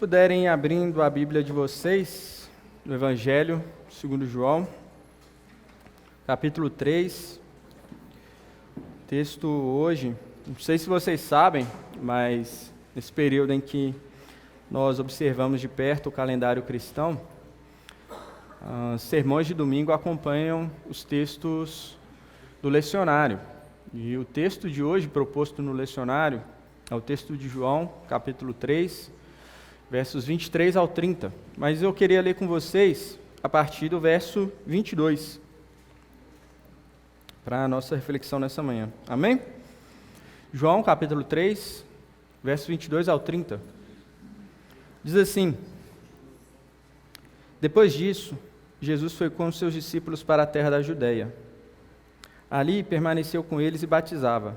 puderem ir abrindo a Bíblia de vocês, no Evangelho segundo João, capítulo 3, texto hoje, não sei se vocês sabem, mas nesse período em que nós observamos de perto o calendário cristão, sermões de domingo acompanham os textos do lecionário. E o texto de hoje proposto no lecionário é o texto de João, capítulo 3, versos 23 ao 30. Mas eu queria ler com vocês a partir do verso 22, para a nossa reflexão nessa manhã. Amém? João, capítulo 3, versos 22 ao 30. Diz assim: Depois disso, Jesus foi com os seus discípulos para a terra da Judeia. Ali permaneceu com eles e batizava.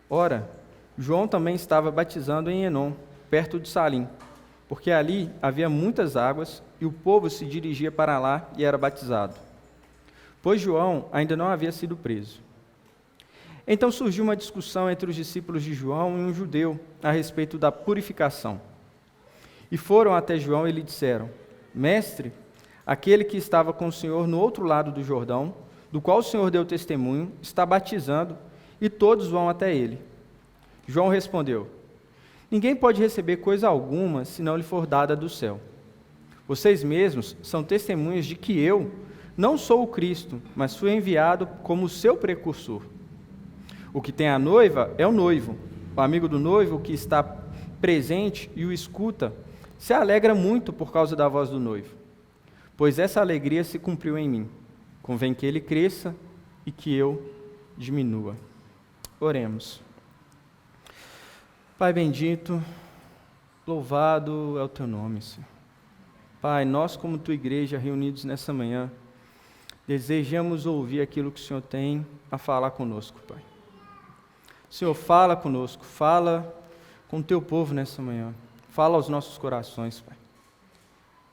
Ora, João também estava batizando em Enom, perto de Salim, porque ali havia muitas águas e o povo se dirigia para lá e era batizado, pois João ainda não havia sido preso. Então surgiu uma discussão entre os discípulos de João e um judeu a respeito da purificação. E foram até João e lhe disseram: Mestre, aquele que estava com o Senhor no outro lado do Jordão, do qual o Senhor deu testemunho, está batizando, e todos vão até ele. João respondeu: Ninguém pode receber coisa alguma se não lhe for dada do céu. Vocês mesmos são testemunhas de que eu não sou o Cristo, mas fui enviado como seu precursor. O que tem a noiva é o noivo. O amigo do noivo que está presente e o escuta se alegra muito por causa da voz do noivo, pois essa alegria se cumpriu em mim. Convém que ele cresça e que eu diminua. Oremos. Pai bendito, louvado é o teu nome, Senhor. Pai, nós como tua igreja reunidos nessa manhã, desejamos ouvir aquilo que o Senhor tem a falar conosco, Pai. Senhor, fala conosco, fala com o teu povo nessa manhã, fala aos nossos corações, Pai.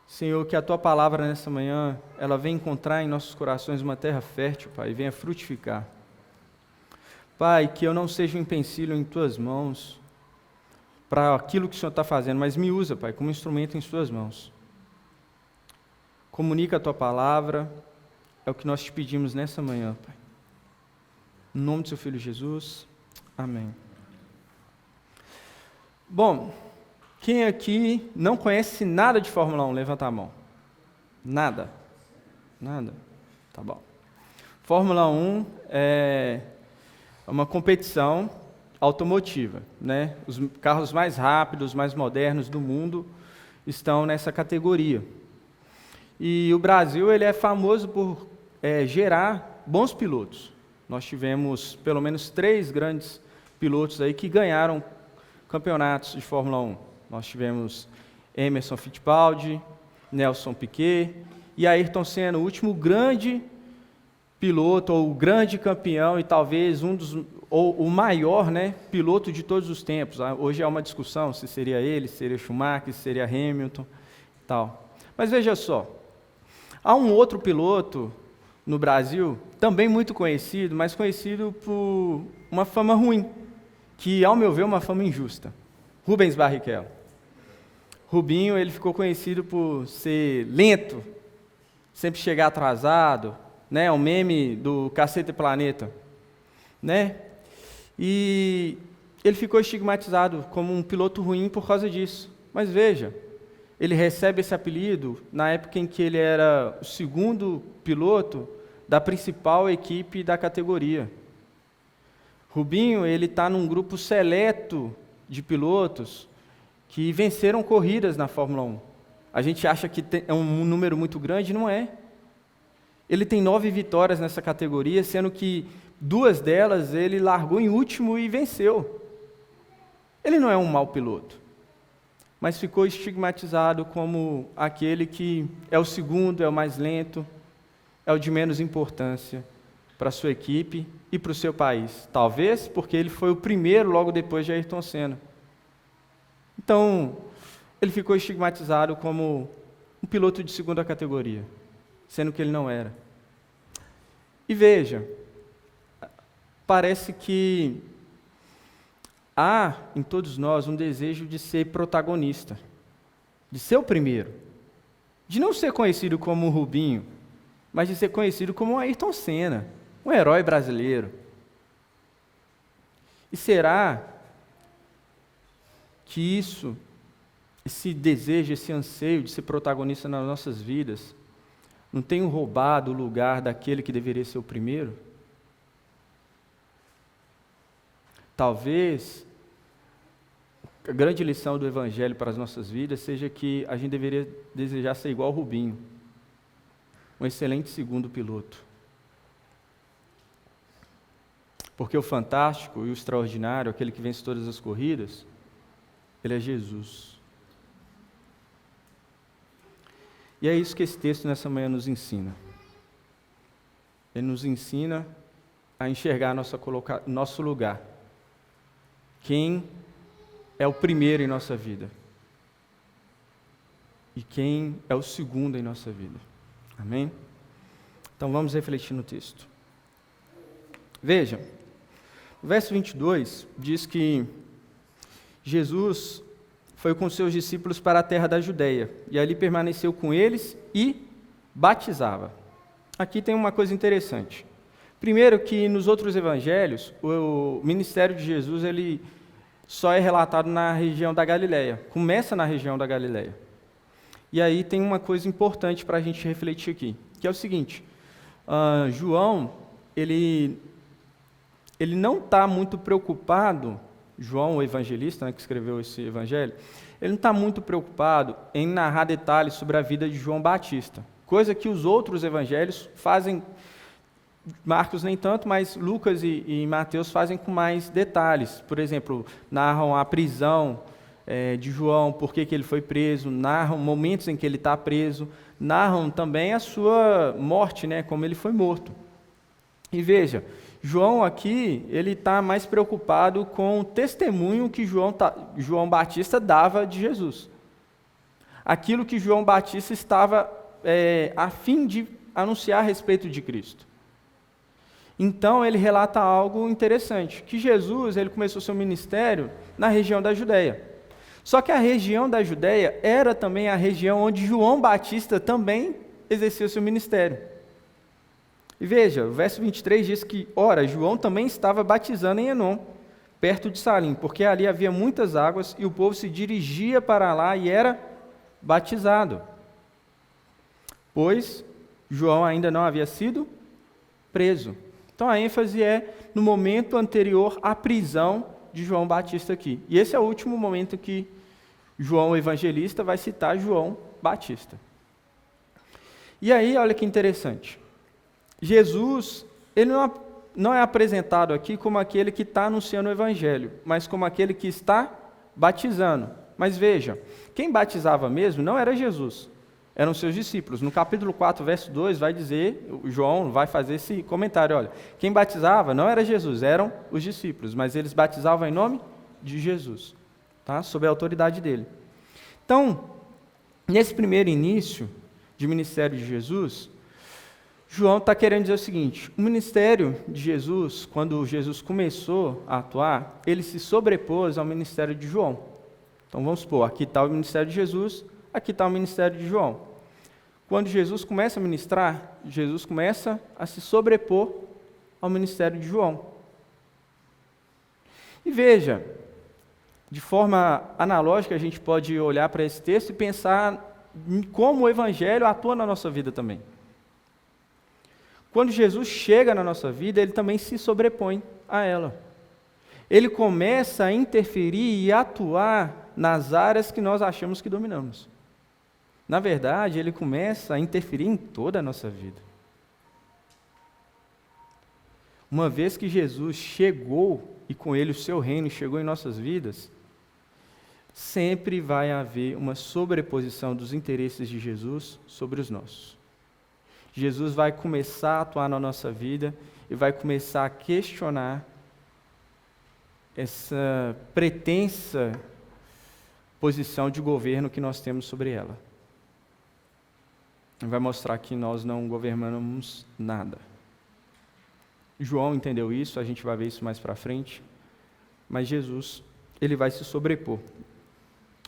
Senhor, que a tua palavra nessa manhã, ela venha encontrar em nossos corações uma terra fértil, Pai, e venha frutificar. Pai, que eu não seja um empecilho em tuas mãos para aquilo que o Senhor está fazendo, mas me usa, Pai, como instrumento em suas mãos. Comunica a tua palavra, é o que nós te pedimos nessa manhã, Pai. Em nome do seu Filho Jesus, amém. Bom, quem aqui não conhece nada de Fórmula 1, levanta a mão. Nada? Nada? Tá bom. Fórmula 1 é uma competição automotiva, né? Os carros mais rápidos, mais modernos do mundo estão nessa categoria. E o Brasil, ele é famoso por gerar bons pilotos. Nós tivemos pelo menos 3 grandes pilotos aí que ganharam campeonatos de Fórmula 1. Nós tivemos Emerson Fittipaldi, Nelson Piquet e Ayrton Senna, o último grande piloto, ou o grande campeão, e talvez ou o maior, né, piloto de todos os tempos. Hoje há uma discussão se seria ele, se seria Schumacher, se seria Hamilton e tal. Mas veja só, há um outro piloto no Brasil, também muito conhecido, mas conhecido por uma fama ruim, que, ao meu ver, é uma fama injusta. Rubens Barrichello. Rubinho, ele ficou conhecido por ser lento, sempre chegar atrasado, né? O meme do Cacete Planeta, né? E ele ficou estigmatizado como um piloto ruim por causa disso. Mas veja, ele recebe esse apelido na época em que ele era o segundo piloto da principal equipe da categoria. Rubinho, ele está num grupo seleto de pilotos que venceram corridas na Fórmula 1. A gente acha que é um número muito grande, não é. Ele tem 9 vitórias nessa categoria, sendo que 2 delas ele largou em último e venceu. Ele não é um mau piloto, mas ficou estigmatizado como aquele que é o segundo, é o mais lento, é o de menos importância para a sua equipe e para o seu país. Talvez porque ele foi o primeiro logo depois de Ayrton Senna. Então, ele ficou estigmatizado como um piloto de segunda categoria, sendo que ele não era. E veja, parece que há em todos nós um desejo de ser protagonista. de ser o primeiro, de não ser conhecido como o Rubinho, mas de ser conhecido como o Ayrton Senna, um herói brasileiro. E será que esse desejo, esse anseio de ser protagonista nas nossas vidas, não tem roubado o lugar daquele que deveria ser o primeiro? Talvez a grande lição do Evangelho para as nossas vidas seja que a gente deveria desejar ser igual ao Rubinho, um excelente segundo piloto. Porque o fantástico e o extraordinário, aquele que vence todas as corridas, ele é Jesus. E é isso que esse texto nessa manhã nos ensina. Ele nos ensina a enxergar nosso lugar. Quem é o primeiro em nossa vida? E quem é o segundo em nossa vida? Amém? Então vamos refletir no texto. Veja, o verso 22 diz que Jesus foi com seus discípulos para a terra da Judeia, e ali permaneceu com eles e batizava. Aqui tem uma coisa interessante. Primeiro que nos outros evangelhos, o ministério de Jesus ele só é relatado na região da Galileia, começa na região da Galileia. E aí tem uma coisa importante para a gente refletir aqui, que é o seguinte, João, ele não está muito preocupado, João, o evangelista, né, que escreveu esse evangelho, ele não está muito preocupado em narrar detalhes sobre a vida de João Batista, coisa que os outros evangelhos fazem, Marcos nem tanto, mas Lucas e Mateus fazem com mais detalhes. Por exemplo, narram a prisão de João, por que ele foi preso, narram momentos em que ele está preso, narram também a sua morte, né, como ele foi morto. E veja, João aqui, ele está mais preocupado com o testemunho que João Batista dava de Jesus. Aquilo que João Batista estava a fim de anunciar a respeito de Cristo. Então, ele relata algo interessante, que Jesus ele começou seu ministério na região da Judéia. Só que a região da Judéia era também a região onde João Batista também exercia seu ministério. E veja, o verso 23 diz que, ora, João também estava batizando em Enom, perto de Salim, porque ali havia muitas águas e o povo se dirigia para lá e era batizado. Pois João ainda não havia sido preso. Então a ênfase é no momento anterior à prisão de João Batista aqui. E esse é o último momento que João, o evangelista, vai citar João Batista. E aí, olha que interessante. Jesus, ele não é apresentado aqui como aquele que está anunciando o evangelho, mas como aquele que está batizando. Mas veja, quem batizava mesmo não era Jesus, eram seus discípulos. No capítulo 4, verso 2, vai dizer, João vai fazer esse comentário, olha, quem batizava não era Jesus, eram os discípulos, mas eles batizavam em nome de Jesus, tá? Sob a autoridade dele. Então, nesse primeiro início de ministério de Jesus, João está querendo dizer o seguinte, o ministério de Jesus, quando Jesus começou a atuar, ele se sobrepôs ao ministério de João. Então vamos supor, aqui está o ministério de Jesus, aqui está o ministério de João. Quando Jesus começa a ministrar, Jesus começa a se sobrepor ao ministério de João. E veja, de forma analógica a gente pode olhar para esse texto e pensar em como o evangelho atua na nossa vida também. Quando Jesus chega na nossa vida, ele também se sobrepõe a ela. Ele começa a interferir e atuar nas áreas que nós achamos que dominamos. Na verdade, ele começa a interferir em toda a nossa vida. Uma vez que Jesus chegou, e com ele o seu reino chegou em nossas vidas, sempre vai haver uma sobreposição dos interesses de Jesus sobre os nossos. Jesus vai começar a atuar na nossa vida e vai começar a questionar essa pretensa posição de governo que nós temos sobre ela. Vai mostrar que nós não governamos nada. João entendeu isso, a gente vai ver isso mais para frente, mas Jesus, ele vai se sobrepor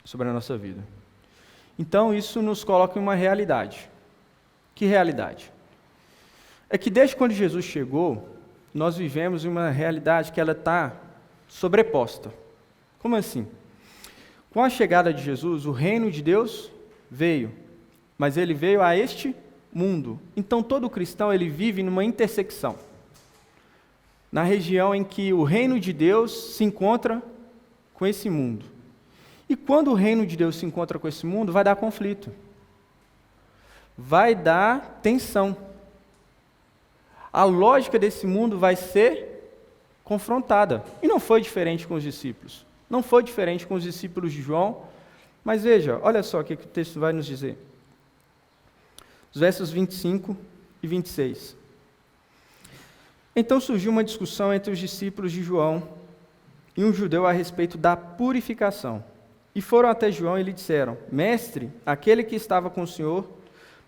sobre a nossa vida. Então, isso nos coloca em uma realidade. Que realidade? É que desde quando Jesus chegou, nós vivemos em uma realidade que ela está sobreposta. Como assim? Com a chegada de Jesus, o reino de Deus veio, mas ele veio a este mundo. Então, todo cristão ele vive numa intersecção, na região em que o reino de Deus se encontra com esse mundo. E quando o reino de Deus se encontra com esse mundo, vai dar conflito, vai dar tensão. A lógica desse mundo vai ser confrontada. E não foi diferente com os discípulos. Não foi diferente com os discípulos de João. Mas veja, olha só o que o texto vai nos dizer. Os versos 25 e 26. Então surgiu uma discussão entre os discípulos de João e um judeu a respeito da purificação. E foram até João e lhe disseram: Mestre, aquele que estava com o Senhor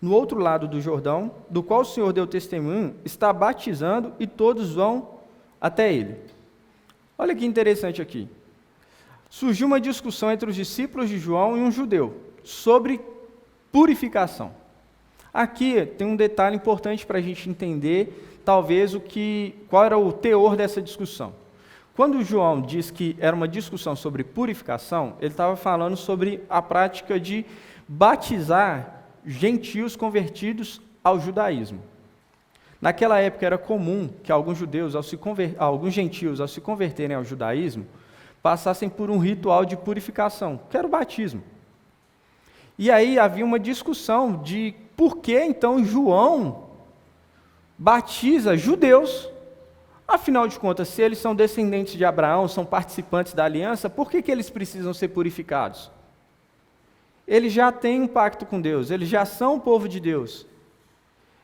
no outro lado do Jordão, do qual o Senhor deu testemunho, está batizando e todos vão até ele. Olha que interessante aqui. Surgiu uma discussão entre os discípulos de João e um judeu sobre purificação. Aqui tem um detalhe importante para a gente entender, talvez, qual era o teor dessa discussão. Quando João diz que era uma discussão sobre purificação, ele estava falando sobre a prática de batizar gentios convertidos ao judaísmo. Naquela época era comum que alguns gentios, ao se converterem ao judaísmo, passassem por um ritual de purificação, que era o batismo. E aí havia uma discussão de por que então João batiza judeus. Afinal de contas, se eles são descendentes de Abraão, são participantes da aliança, por que eles precisam ser purificados? Eles já têm um pacto com Deus, eles já são o povo de Deus.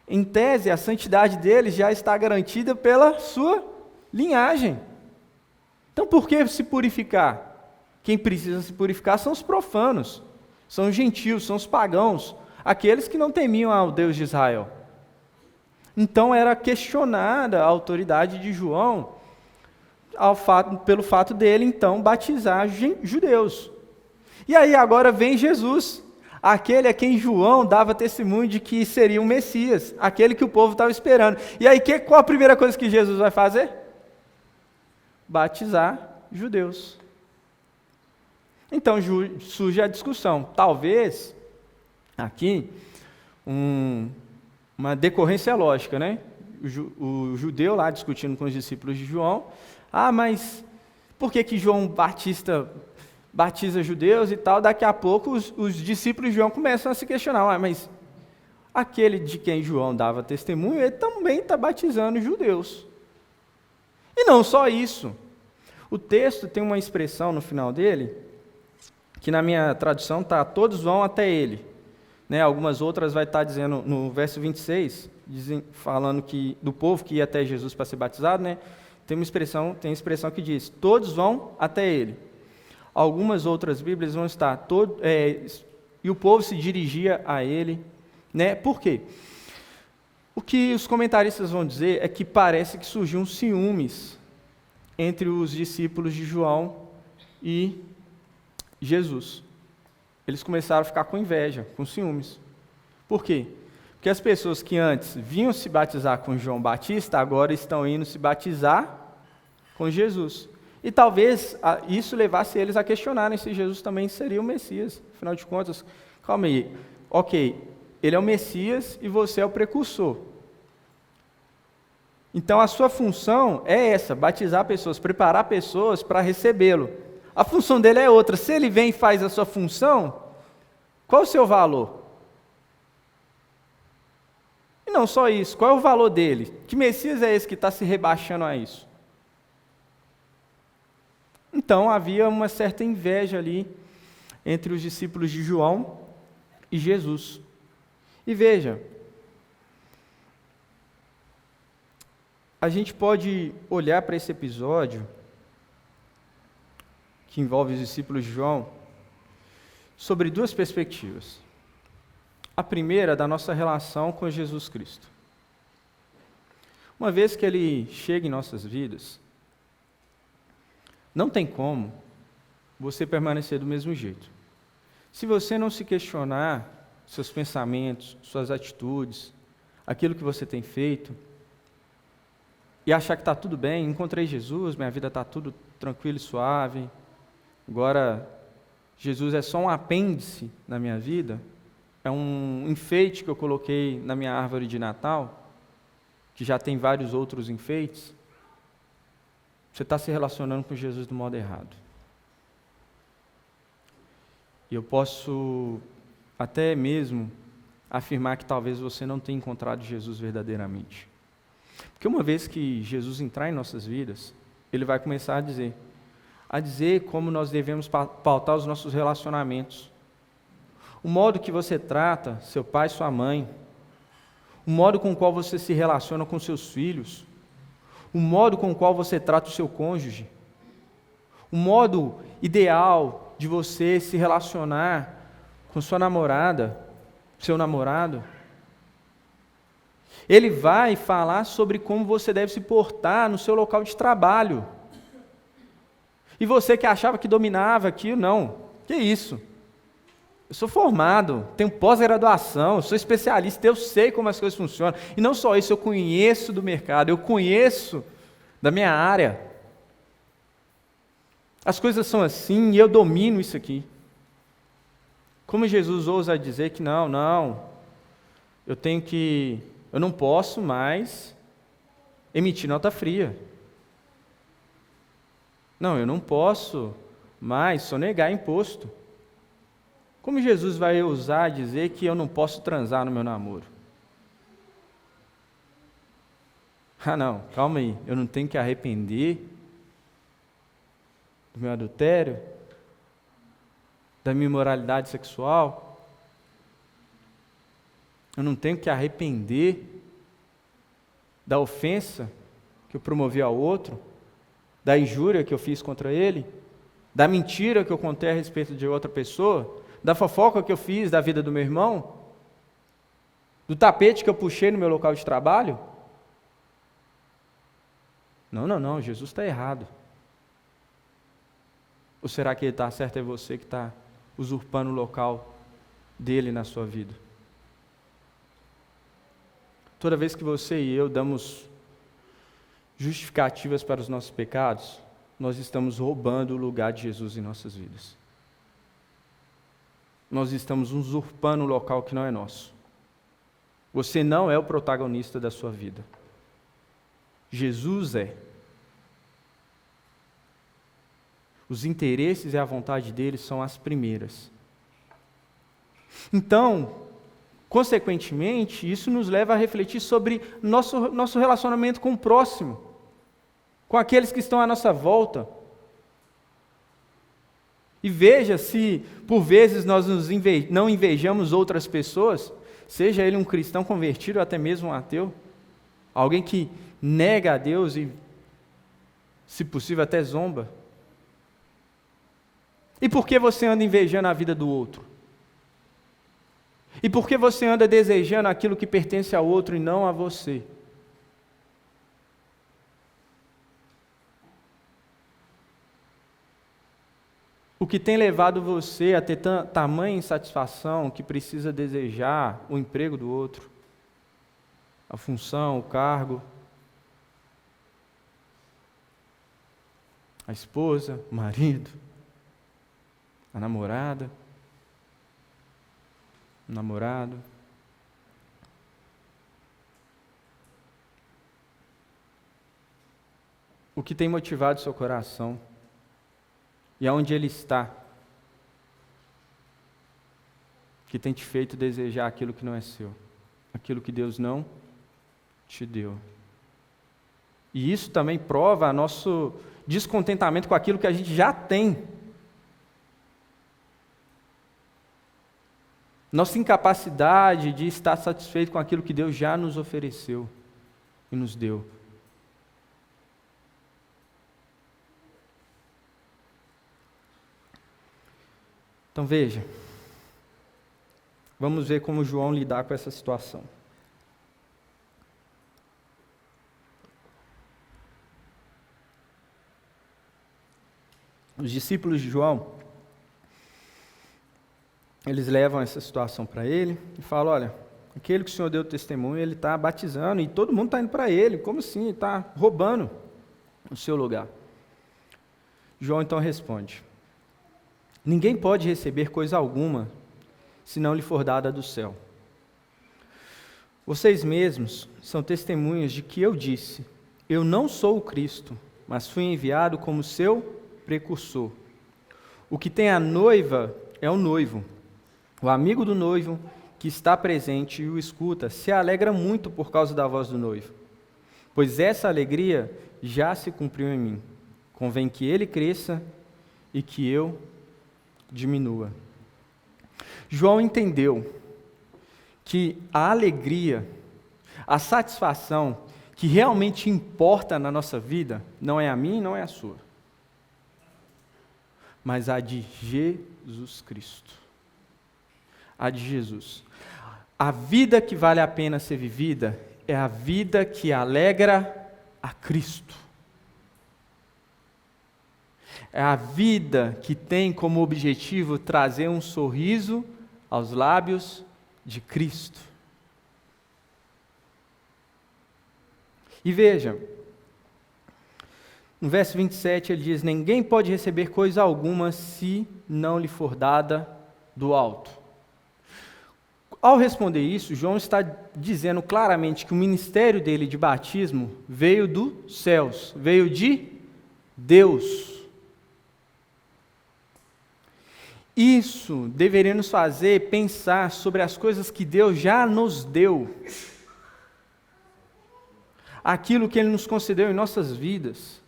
Em tese, a santidade deles já está garantida pela sua linhagem. Então, por que se purificar? Quem precisa se purificar são os profanos, são os gentios, são os pagãos, aqueles que não temiam ao Deus de Israel. Então, era questionada a autoridade de João pelo fato dele, então, batizar judeus. E aí agora vem Jesus, aquele a quem João dava testemunho de que seria o Messias, aquele que o povo estava esperando. E aí qual a primeira coisa que Jesus vai fazer? Batizar judeus. Então surge a discussão. Talvez, aqui, uma decorrência lógica, né? O judeu lá discutindo com os discípulos de João. Mas por que João Batista batiza judeus e tal? Daqui a pouco os discípulos de João começam a se questionar, mas aquele de quem João dava testemunho, ele também está batizando judeus. E não só isso. O texto tem uma expressão no final dele, que na minha tradução está, todos vão até ele. Né? Algumas outras vai estar dizendo, no verso 26, falando do povo que ia até Jesus para ser batizado, né? Tem a expressão que diz, todos vão até ele. Algumas outras Bíblias vão estar, e o povo se dirigia a ele. Né? Por quê? O que os comentaristas vão dizer é que parece que surgiu um ciúmes entre os discípulos de João e Jesus. Eles começaram a ficar com inveja, com ciúmes. Por quê? Porque as pessoas que antes vinham se batizar com João Batista, agora estão indo se batizar com Jesus. E talvez isso levasse eles a questionarem se Jesus também seria o Messias. Afinal de contas, calma aí, ok, ele é o Messias e você é o precursor. Então a sua função é essa, batizar pessoas, preparar pessoas para recebê-lo. A função dele é outra. Se ele vem e faz a sua função, qual o seu valor? E não só isso, qual é o valor dele? Que Messias é esse que está se rebaixando a isso? Então havia uma certa inveja ali entre os discípulos de João e Jesus. E veja, a gente pode olhar para esse episódio que envolve os discípulos de João sobre duas perspectivas. A primeira, da nossa relação com Jesus Cristo. Uma vez que ele chega em nossas vidas, não tem como você permanecer do mesmo jeito. Se você não se questionar seus pensamentos, suas atitudes, aquilo que você tem feito, e achar que está tudo bem, encontrei Jesus, minha vida está tudo tranquilo e suave, agora Jesus é só um apêndice na minha vida, é um enfeite que eu coloquei na minha árvore de Natal, que já tem vários outros enfeites, você está se relacionando com Jesus do modo errado. E eu posso até mesmo afirmar que talvez você não tenha encontrado Jesus verdadeiramente. Porque uma vez que Jesus entrar em nossas vidas, Ele vai começar a dizer como nós devemos pautar os nossos relacionamentos. O modo que você trata seu pai e sua mãe, o modo com o qual você se relaciona com seus filhos, o modo com o qual você trata o seu cônjuge, o modo ideal de você se relacionar com sua namorada, seu namorado. Ele vai falar sobre como você deve se portar no seu local de trabalho. E você que achava que dominava aquilo, não. Que isso? Eu sou formado, tenho pós-graduação, eu sou especialista, eu sei como as coisas funcionam. E não só isso, eu conheço do mercado, eu conheço da minha área. As coisas são assim e eu domino isso aqui. Como Jesus ousa dizer que não, eu não posso mais emitir nota fria. Não, eu não posso mais sonegar imposto. Como Jesus vai ousar dizer que eu não posso transar no meu namoro? Ah não, calma aí, eu não tenho que arrepender do meu adultério, da minha imoralidade sexual, eu não tenho que arrepender da ofensa que eu promovi ao outro, da injúria que eu fiz contra ele, da mentira que eu contei a respeito de outra pessoa, da fofoca que eu fiz da vida do meu irmão, do tapete que eu puxei no meu local de trabalho. Não, Jesus está errado. Ou será que ele está certo, é você que está usurpando o local dele na sua vida? Toda vez que você e eu damos justificativas para os nossos pecados, nós estamos roubando o lugar de Jesus em nossas vidas. Nós estamos usurpando um local que não é nosso. Você não é o protagonista da sua vida. Jesus é. Os interesses e a vontade dele são as primeiras. Então, consequentemente, isso nos leva a refletir sobre nosso relacionamento com o próximo, com aqueles que estão à nossa volta. E veja se, por vezes, nós não invejamos outras pessoas, seja ele um cristão convertido ou até mesmo um ateu, alguém que nega a Deus e, se possível, até zomba. E por que você anda invejando a vida do outro? E por que você anda desejando aquilo que pertence ao outro e não a você? O que tem levado você a ter tamanha insatisfação que precisa desejar o emprego do outro, a função, o cargo, a esposa, o marido, a namorada, o namorado. O que tem motivado seu coração? E aonde ele está? Que tem te feito desejar aquilo que não é seu, aquilo que Deus não te deu. E isso também prova nosso descontentamento com aquilo que a gente já tem. Nossa incapacidade de estar satisfeito com aquilo que Deus já nos ofereceu e nos deu. Então veja, vamos ver como João lidar com essa situação. Os discípulos de João, eles levam essa situação para ele e falam, olha, aquele que o Senhor deu testemunho, ele está batizando e todo mundo está indo para ele, como assim? Ele está roubando o seu lugar. João então responde, ninguém pode receber coisa alguma se não lhe for dada do céu. Vocês mesmos são testemunhas de que eu disse, eu não sou o Cristo, mas fui enviado como seu precursor. O que tem a noiva é o noivo. O amigo do noivo, que está presente e o escuta, se alegra muito por causa da voz do noivo. Pois essa alegria já se cumpriu em mim. Convém que ele cresça e que eu diminua. João entendeu que a alegria, a satisfação que realmente importa na nossa vida, não é a minha e não é a sua, mas a de Jesus Cristo. A de Jesus. A vida que vale a pena ser vivida é a vida que alegra a Cristo. É a vida que tem como objetivo trazer um sorriso aos lábios de Cristo. E veja, no verso 27 ele diz, ninguém pode receber coisa alguma se não lhe for dada do alto. Ao responder isso, João está dizendo claramente que o ministério dele de batismo veio dos céus, veio de Deus. Isso deveria nos fazer pensar sobre as coisas que Deus já nos deu, aquilo que Ele nos concedeu em nossas vidas,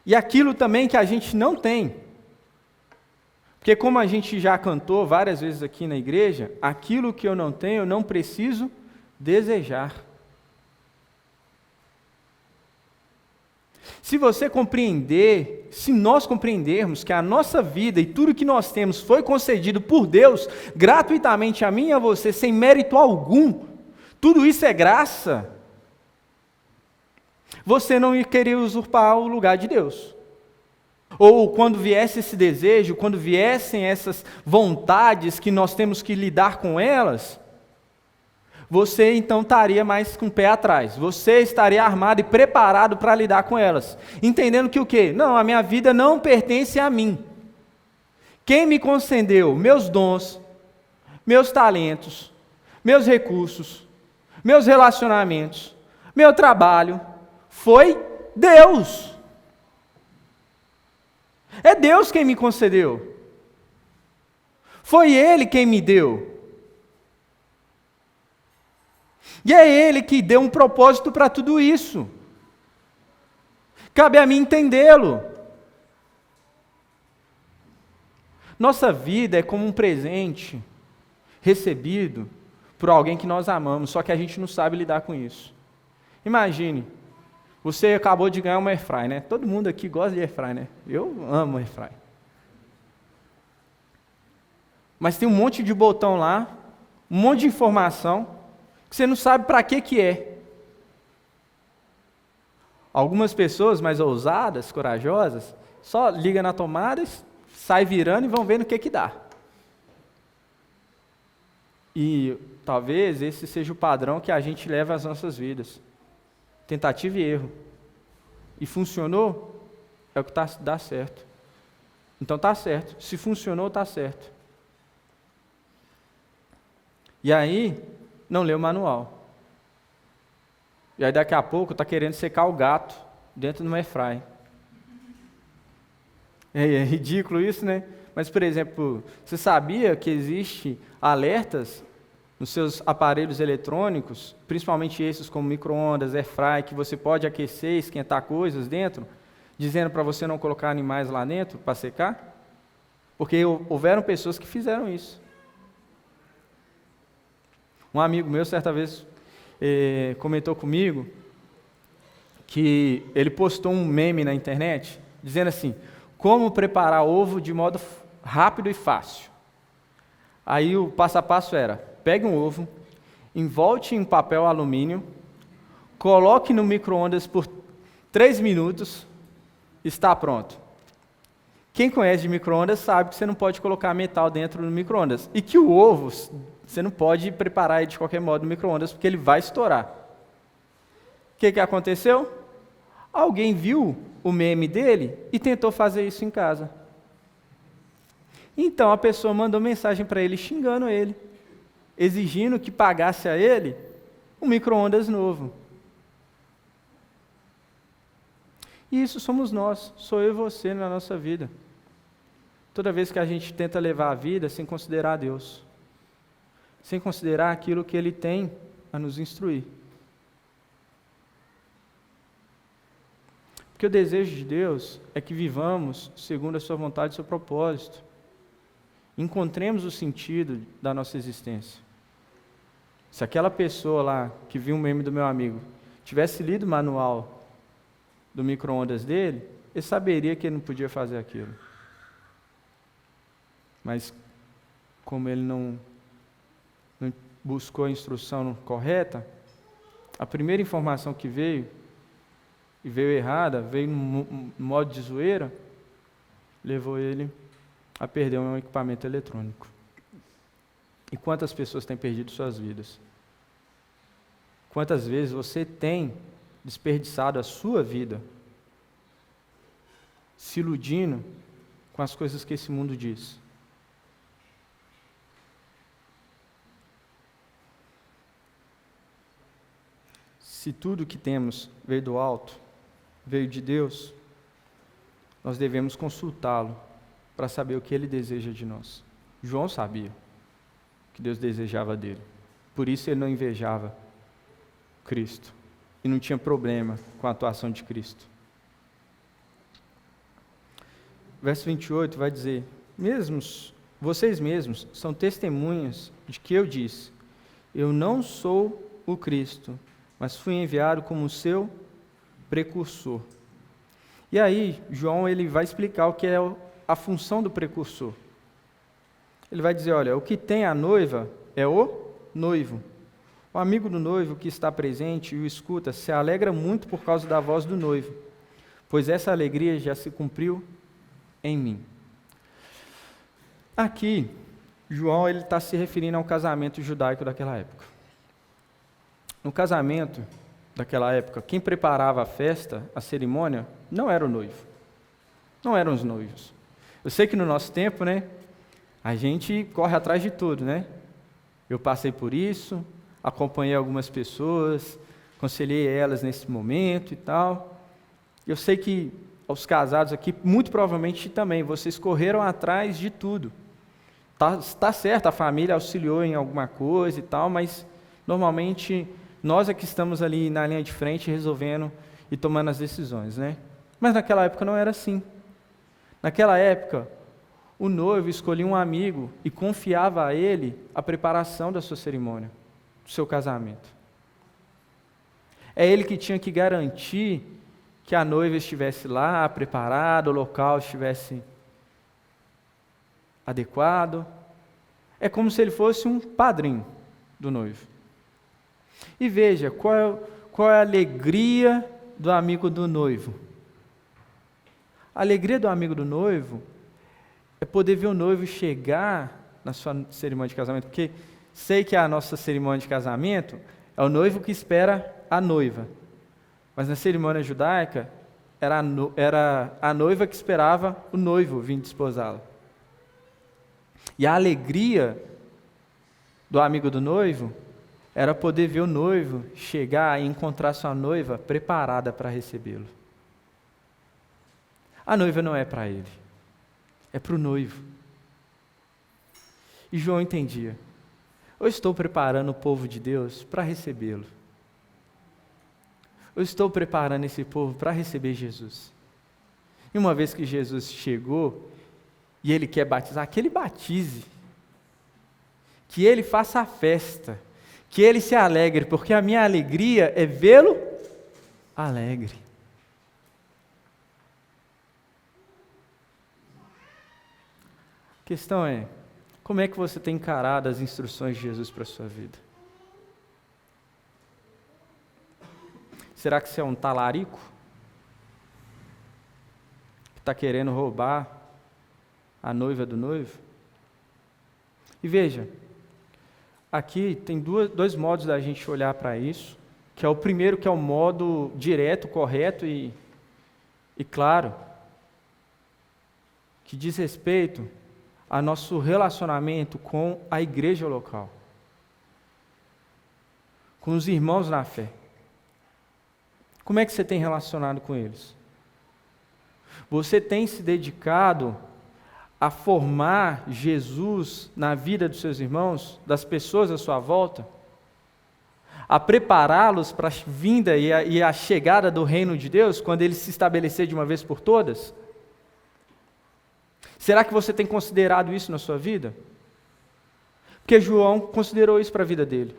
e aquilo também que a gente não tem. Porque como a gente já cantou várias vezes aqui na igreja, aquilo que eu não tenho, eu não preciso desejar. Se você compreender, se nós compreendermos que a nossa vida e tudo que nós temos foi concedido por Deus, gratuitamente a mim e a você, sem mérito algum, tudo isso é graça, você não ia querer usurpar o lugar de Deus. Ou quando viesse esse desejo, quando viessem essas vontades que nós temos que lidar com elas, você então estaria mais com o pé atrás, você estaria armado e preparado para lidar com elas, entendendo que o quê? Não, a minha vida não pertence a mim. Quem me concedeu meus dons, meus talentos, meus recursos, meus relacionamentos, meu trabalho, foi Deus. É Deus quem me concedeu. Foi Ele quem me deu. E é Ele que deu um propósito para tudo isso. Cabe a mim entendê-lo. Nossa vida é como um presente recebido por alguém que nós amamos, só que a gente não sabe lidar com isso. Imagine, você acabou de ganhar uma airfryer, né? Todo mundo aqui gosta de airfryer, né? Eu amo airfryer. Mas tem um monte de botão lá, um monte de informação, que você não sabe para que é. Algumas pessoas mais ousadas, corajosas, só liga na tomada, sai virando e vão vendo o que dá. E talvez esse seja o padrão que a gente leva às nossas vidas. Tentativa e erro. E funcionou, é o que dá certo. Então está certo. Se funcionou, está certo. E aí, não lê o manual. E aí daqui a pouco está querendo secar o gato dentro do airfryer. É ridículo isso, né? Mas, por exemplo, você sabia que existe alertas nos seus aparelhos eletrônicos, principalmente esses como micro-ondas, airfryer, que você pode aquecer, esquentar coisas dentro, dizendo para você não colocar animais lá dentro para secar? Porque houveram pessoas que fizeram isso. Um amigo meu, certa vez, comentou comigo que ele postou um meme na internet, dizendo assim, como preparar ovo de modo rápido e fácil. Aí o passo a passo era, pegue um ovo, envolte em papel alumínio, coloque no micro-ondas por 3 minutos, está pronto. Quem conhece de micro-ondas sabe que você não pode colocar metal dentro do micro-ondas. E que o ovo, você não pode preparar ele de qualquer modo no micro-ondas, porque ele vai estourar. O que aconteceu? Alguém viu o meme dele e tentou fazer isso em casa. Então a pessoa mandou mensagem para ele xingando ele, exigindo que pagasse a ele um micro-ondas novo. E isso somos nós, sou eu e você na nossa vida. Toda vez que a gente tenta levar a vida sem considerar Deus, sem considerar aquilo que Ele tem a nos instruir. Porque o desejo de Deus é que vivamos segundo a sua vontade e seu propósito. Encontremos o sentido da nossa existência. Se aquela pessoa lá, que viu um meme do meu amigo, tivesse lido o manual do micro-ondas dele, ele saberia que ele não podia fazer aquilo. Mas, como ele não buscou a instrução correta, a primeira informação que veio, e veio errada, veio no modo de zoeira, levou ele a perder um equipamento eletrônico. E quantas pessoas têm perdido suas vidas? Quantas vezes você tem desperdiçado a sua vida se iludindo com as coisas que esse mundo diz? Se tudo que temos veio do alto, veio de Deus, nós devemos consultá-lo para saber o que Ele deseja de nós. João sabia o que Deus desejava dele. Por isso ele não invejava Cristo e não tinha problema com a atuação de Cristo. Verso 28 vai dizer: vocês mesmos são testemunhas de que eu disse, eu não sou o Cristo, mas fui enviado como seu precursor. E aí, João ele vai explicar o que é a função do precursor. Ele vai dizer, olha, o que tem a noiva é o noivo. O amigo do noivo que está presente e o escuta se alegra muito por causa da voz do noivo, pois essa alegria já se cumpriu em mim. Aqui, João ele está se referindo ao casamento judaico daquela época. No casamento daquela época, quem preparava a festa, a cerimônia, não era o noivo, não eram os noivos. Eu sei que no nosso tempo, né, a gente corre atrás de tudo, né? Eu passei por isso, acompanhei algumas pessoas, aconselhei elas nesse momento e tal. Eu sei que os casados aqui, muito provavelmente também, vocês correram atrás de tudo. Tá certo, a família auxiliou em alguma coisa e tal, mas normalmente nós é que estamos ali na linha de frente resolvendo e tomando as decisões, né? Mas naquela época não era assim. Naquela época, o noivo escolhia um amigo e confiava a ele a preparação da sua cerimônia, do seu casamento. É ele que tinha que garantir que a noiva estivesse lá, preparada, o local estivesse adequado. É como se ele fosse um padrinho do noivo. E veja, qual é a alegria do amigo do noivo? A alegria do amigo do noivo é poder ver o noivo chegar na sua cerimônia de casamento, porque sei que a nossa cerimônia de casamento é o noivo que espera a noiva, mas na cerimônia judaica era a noiva que esperava o noivo vir desposá-la. E a alegria do amigo do noivo era poder ver o noivo chegar e encontrar sua noiva preparada para recebê-lo. A noiva não é para ele, é para o noivo. E João entendia, eu estou preparando o povo de Deus para recebê-lo. Eu estou preparando esse povo para receber Jesus. E uma vez que Jesus chegou, e ele quer batizar, que ele batize, que ele faça a festa, que ele se alegre, porque a minha alegria é vê-lo alegre. A questão é, como é que você tem encarado as instruções de Jesus para a sua vida? Será que você é um talarico? Que está querendo roubar a noiva do noivo? E veja, aqui tem dois modos da gente olhar para isso, que é o primeiro, que é o modo direto, correto e claro, que diz respeito a nosso relacionamento com a igreja local, com os irmãos na fé. Como é que você tem relacionado com eles? Você tem se dedicado a formar Jesus na vida dos seus irmãos, das pessoas à sua volta? A prepará-los para a vinda e a chegada do reino de Deus, quando ele se estabelecer de uma vez por todas? Será que você tem considerado isso na sua vida? Porque João considerou isso para a vida dele.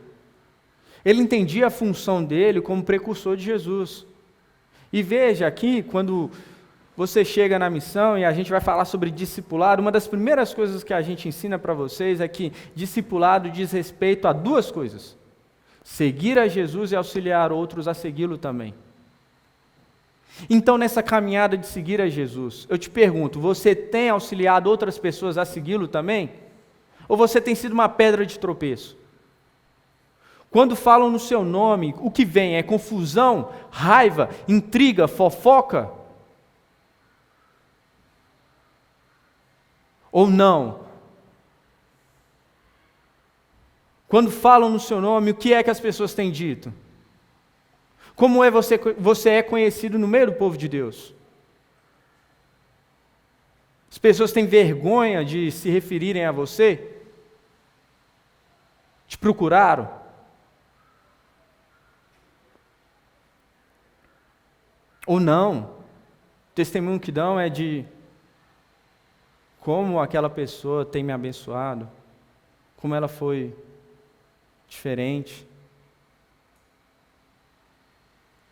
Ele entendia a função dele como precursor de Jesus. E veja aqui, quando você chega na missão e a gente vai falar sobre discipulado, uma das primeiras coisas que a gente ensina para vocês é que discipulado diz respeito a duas coisas: seguir a Jesus e auxiliar outros a segui-lo também. Então, nessa caminhada de seguir a Jesus, eu te pergunto, você tem auxiliado outras pessoas a segui-lo também? Ou você tem sido uma pedra de tropeço? Quando falam no seu nome, o que vem é confusão, raiva, intriga, fofoca? Ou não? Quando falam no seu nome, o que é que as pessoas têm dito? Como é você é conhecido no meio do povo de Deus? As pessoas têm vergonha de se referirem a você? Te procuraram? Ou não? O testemunho que dão é de como aquela pessoa tem me abençoado, como ela foi diferente.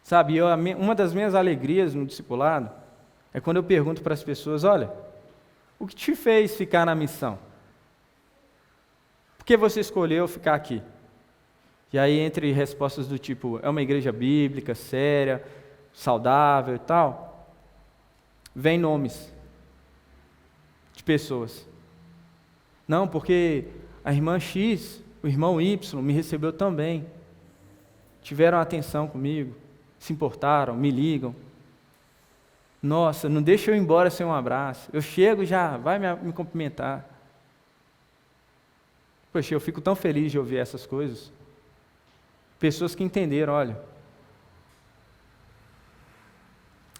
Sabe, uma das minhas alegrias no discipulado é quando eu pergunto para as pessoas: olha, o que te fez ficar na missão? Por que você escolheu ficar aqui? E aí, entre respostas do tipo, é uma igreja bíblica, séria, saudável e tal, vem nomes de pessoas. Não, porque a irmã X, o irmão Y me recebeu também, tiveram atenção comigo, se importaram, me ligam. Nossa, não deixa eu ir embora sem um abraço. Eu chego já, vai me cumprimentar. Poxa, eu fico tão feliz de ouvir essas coisas. Pessoas que entenderam, olha,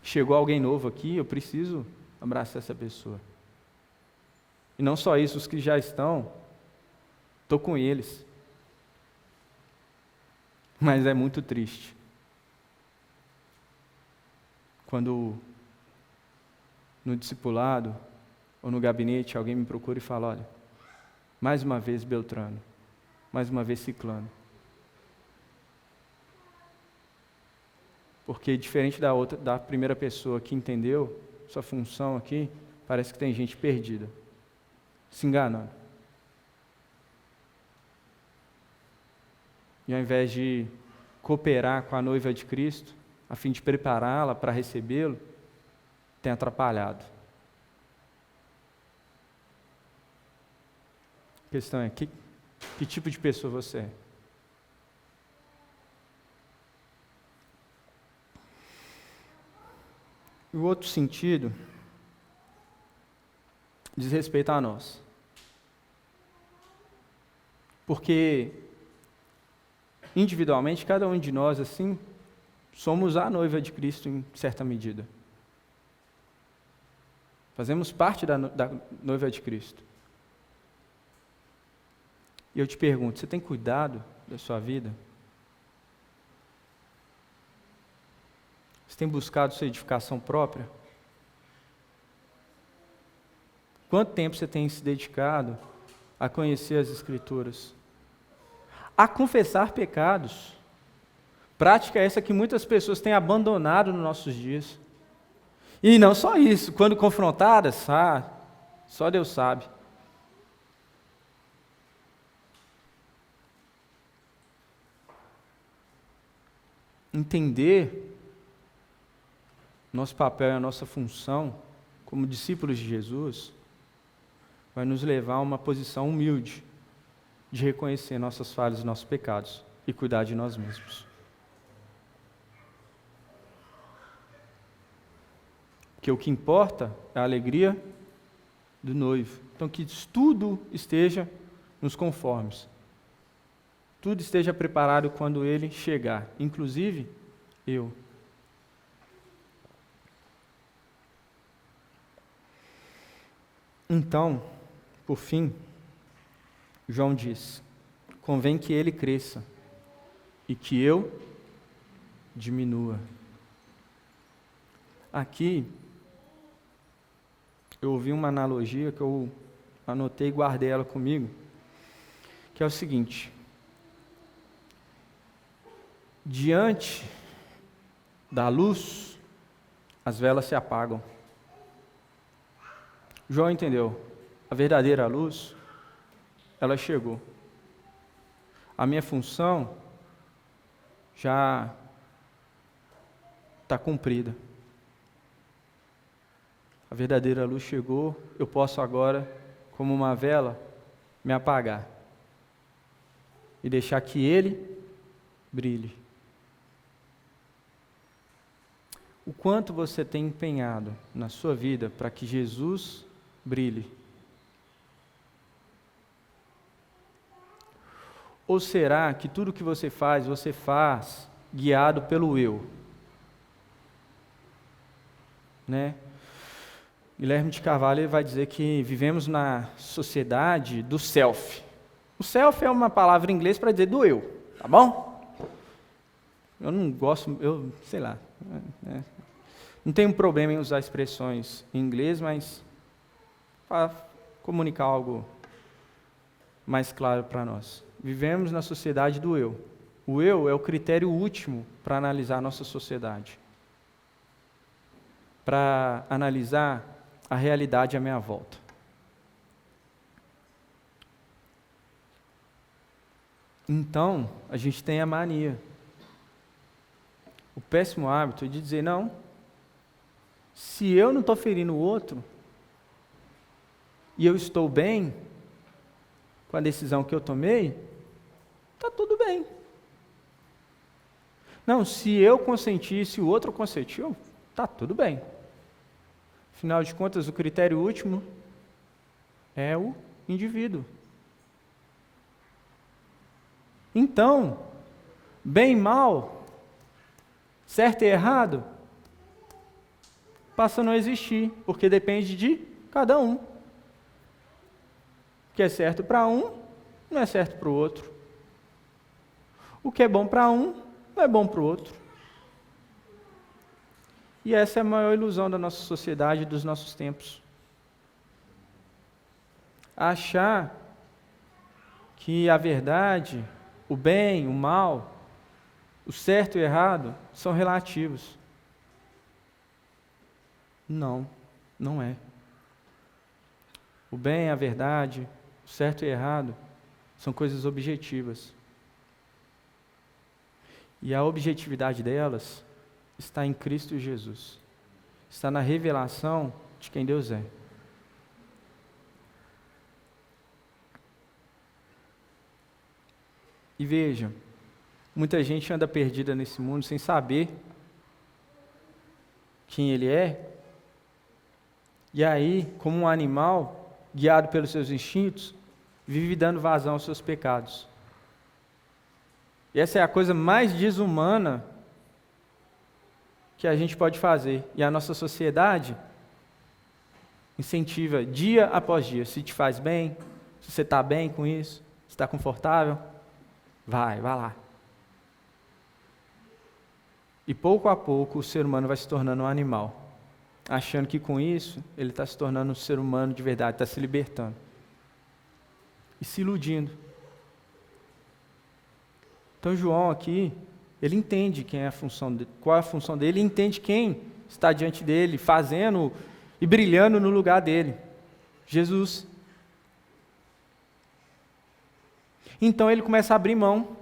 chegou alguém novo aqui, eu preciso abraçar essa pessoa. E não só isso, os que já estão, estou com eles. Mas é muito triste quando no discipulado ou no gabinete alguém me procura e fala: olha, mais uma vez Beltrano, mais uma vez Ciclano. Porque diferente da primeira pessoa que entendeu sua função aqui, parece que tem gente perdida, se enganando. E ao invés de cooperar com a noiva de Cristo, a fim de prepará-la para recebê-lo, tem atrapalhado. A questão é, que tipo de pessoa você é? E o outro sentido diz respeito a nós. Porque, individualmente, cada um de nós, assim, somos a noiva de Cristo em certa medida. Fazemos parte da noiva de Cristo. E eu te pergunto, você tem cuidado da sua vida? Você tem buscado sua edificação própria? Quanto tempo você tem se dedicado a conhecer as Escrituras? A confessar pecados. Prática essa que muitas pessoas têm abandonado nos nossos dias. E não só isso, quando confrontadas, só Deus sabe. Entender nosso papel e a nossa função como discípulos de Jesus vai nos levar a uma posição humilde de reconhecer nossas falhas e nossos pecados e cuidar de nós mesmos. Porque o que importa é a alegria do noivo. Então, que tudo esteja nos conformes. Tudo esteja preparado quando ele chegar, inclusive eu. Então, por fim, João diz: convém que ele cresça e que eu diminua. Aqui, eu ouvi uma analogia que eu anotei e guardei ela comigo, que é o seguinte: diante da luz, as velas se apagam. João entendeu, a verdadeira luz, ela chegou. A minha função já está cumprida. A verdadeira luz chegou, eu posso agora, como uma vela, me apagar e deixar que ele brilhe. O quanto você tem empenhado na sua vida para que Jesus brilhe? Ou será que tudo que você faz guiado pelo eu? Né? Guilherme de Carvalho ele vai dizer que vivemos na sociedade do self. O self é uma palavra em inglês para dizer do eu, tá bom? Eu não gosto, sei lá. Não tenho problema em usar expressões em inglês, mas para comunicar algo mais claro para nós. Vivemos na sociedade do eu. O eu é o critério último para analisar a nossa sociedade. Para analisar a realidade à minha volta. Então, a gente tem a mania, o péssimo hábito de dizer, não, se eu não estou ferindo o outro, e eu estou bem com a decisão que eu tomei, está tudo bem. Não, se eu consenti, se o outro consentiu, está tudo bem. Afinal de contas, o critério último é o indivíduo. Então, bem e mal, certo e errado, passa a não existir, porque depende de cada um. O que é certo para um, não é certo para o outro. O que é bom para um, não é bom para o outro. E essa é a maior ilusão da nossa sociedade e dos nossos tempos. Achar que a verdade, o bem, o mal, o certo e o errado são relativos. Não, não é. O bem, a verdade, o certo e o errado são coisas objetivas. E a objetividade delas está em Cristo Jesus. Está na revelação de quem Deus é. E veja, muita gente anda perdida nesse mundo sem saber quem ele é. E aí, como um animal, guiado pelos seus instintos, vive dando vazão aos seus pecados. E essa é a coisa mais desumana que a gente pode fazer. E a nossa sociedade incentiva dia após dia. Se te faz bem, se você está bem com isso, se está confortável, vai lá. E pouco a pouco o ser humano vai se tornando um animal, achando que com isso ele está se tornando um ser humano de verdade, está se libertando. E se iludindo. Então João aqui, ele entende qual é a função dele, ele entende quem está diante dele, fazendo e brilhando no lugar dele, Jesus. Então ele começa a abrir mão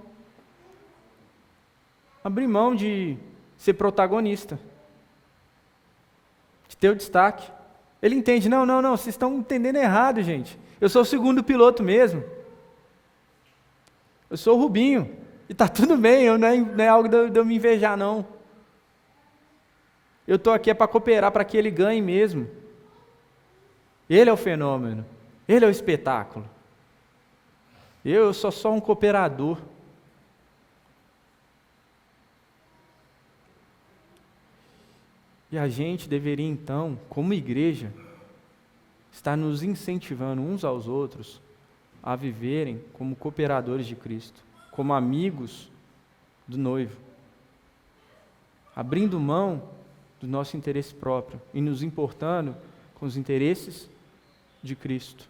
de ser protagonista, de ter o destaque, Ele entende, não, vocês estão entendendo errado, gente. Eu sou o segundo piloto mesmo. Eu sou o Rubinho. E está tudo bem, não é algo de eu me invejar, não. Eu estou aqui para cooperar para que ele ganhe mesmo. Ele é o fenômeno. Ele é o espetáculo. Eu sou só um cooperador. E a gente deveria, então, como igreja, estar nos incentivando uns aos outros a viverem como cooperadores de Cristo, como amigos do noivo, abrindo mão do nosso interesse próprio e nos importando com os interesses de Cristo.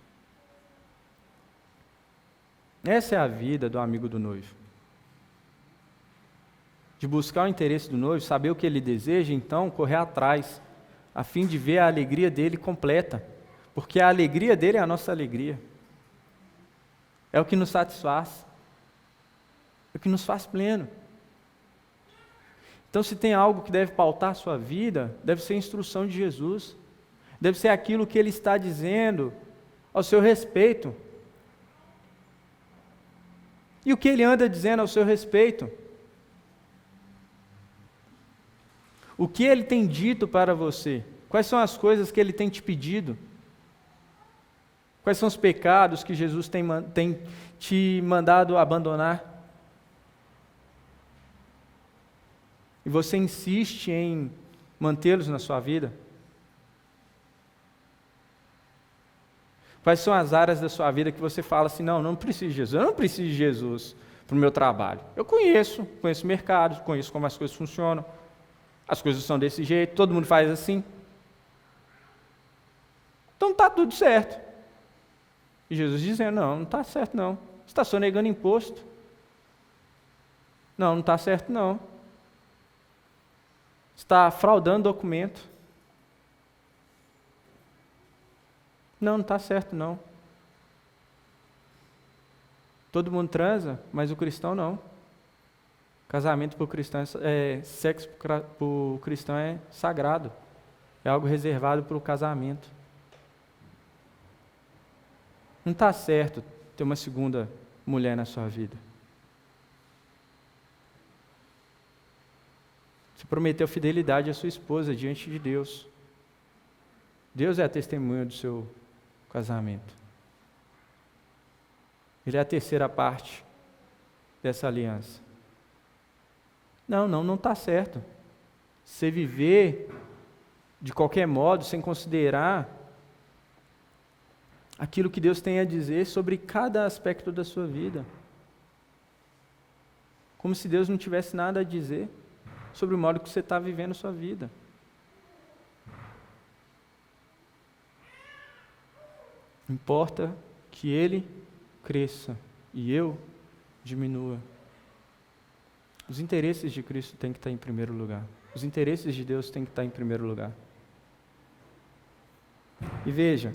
Essa é a vida do amigo do noivo. De buscar o interesse do noivo, saber o que ele deseja, então correr atrás, a fim de ver a alegria dele completa, porque a alegria dele é a nossa alegria. É o que nos satisfaz, é o que nos faz pleno. Então, se tem algo que deve pautar a sua vida, deve ser a instrução de Jesus, deve ser aquilo que ele está dizendo ao seu respeito. E o que ele anda dizendo ao seu respeito? O que ele tem dito para você? Quais são as coisas que ele tem te pedido? Quais são os pecados que Jesus tem te mandado abandonar? E você insiste em mantê-los na sua vida? Quais são as áreas da sua vida que você fala assim, não preciso de Jesus, eu não preciso de Jesus para o meu trabalho. Eu conheço o mercado, conheço como as coisas funcionam, as coisas são desse jeito, todo mundo faz assim. Então está tudo certo. E Jesus dizendo, não está certo não. Você está sonegando imposto. Não está certo não. Está fraudando documento. Não está certo não. Todo mundo transa, mas o cristão não. Casamento para o cristão sexo para o cristão é sagrado. É algo reservado para o casamento. Não está certo ter uma segunda mulher na sua vida. Você prometeu fidelidade à sua esposa diante de Deus. Deus é a testemunha do seu casamento. Ele é a terceira parte dessa aliança. Não está certo. Você viver de qualquer modo, sem considerar aquilo que Deus tem a dizer sobre cada aspecto da sua vida. Como se Deus não tivesse nada a dizer sobre o modo que você está vivendo a sua vida. Importa que Ele cresça e eu diminua. Os interesses de Cristo têm que estar em primeiro lugar. Os interesses de Deus têm que estar em primeiro lugar. E veja,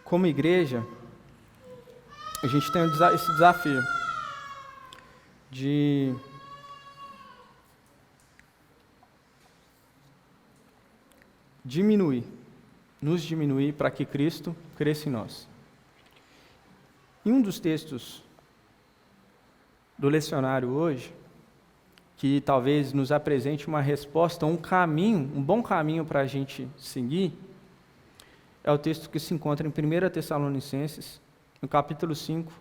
como igreja, a gente tem esse desafio de nos diminuir para que Cristo cresça em nós. Em um dos textos do lecionário hoje, que talvez nos apresente uma resposta, um bom caminho para a gente seguir, é o texto que se encontra em 1 Tessalonicenses, no capítulo 5,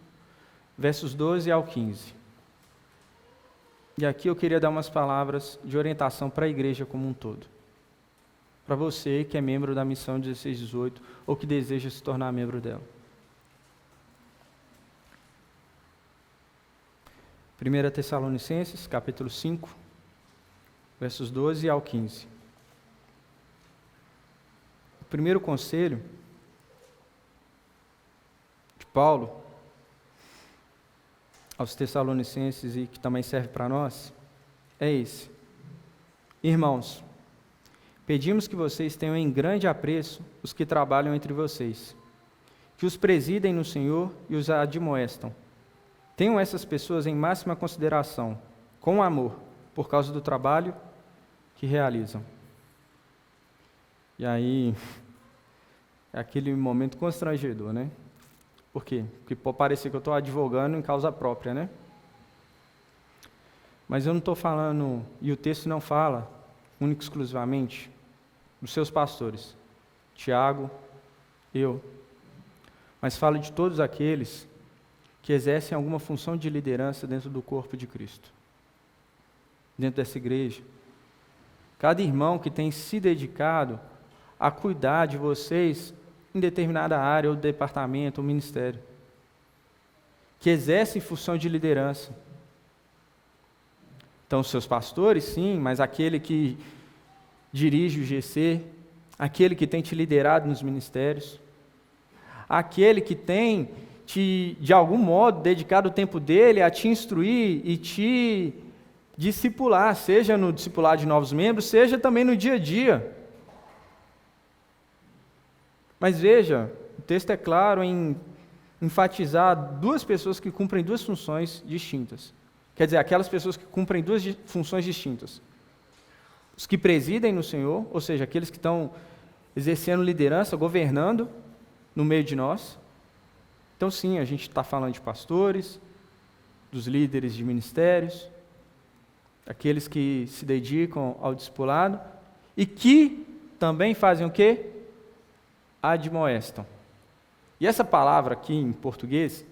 versos 12 ao 15. E aqui eu queria dar umas palavras de orientação para a igreja como um todo. Para você que é membro da missão 1618 ou que deseja se tornar membro dela. 1 Tessalonicenses, capítulo 5, versos 12 ao 15. O primeiro conselho de Paulo aos Tessalonicenses, e que também serve para nós, é esse. Irmãos, pedimos que vocês tenham em grande apreço os que trabalham entre vocês, que os presidem no Senhor e os admoestam. Tenham essas pessoas em máxima consideração, com amor, por causa do trabalho que realizam. E aí, é aquele momento constrangedor, né? Por quê? Porque pode parecer que eu estou advogando em causa própria, né? Mas eu não estou falando, e o texto não fala, único e exclusivamente, dos seus pastores, Tiago, eu, mas fala de todos aqueles que exercem alguma função de liderança dentro do corpo de Cristo, dentro dessa igreja. Cada irmão que tem se dedicado a cuidar de vocês em determinada área, ou departamento, ou ministério, que exercem função de liderança. Então, seus pastores, sim, mas aquele que dirige o GC, aquele que tem te liderado nos ministérios, aquele que tem te, de algum modo, dedicado o tempo dele a te instruir e te discipular, seja no discipular de novos membros, seja também no dia a dia. Mas veja, o texto é claro em enfatizar duas pessoas que cumprem duas funções distintas. Quer dizer, aquelas pessoas que cumprem duas funções distintas. Os que presidem no Senhor, ou seja, aqueles que estão exercendo liderança, governando no meio de nós. Então, sim, a gente está falando de pastores, dos líderes de ministérios, aqueles que se dedicam ao discipulado e que também fazem o quê? Admoestam. E essa palavra aqui em português,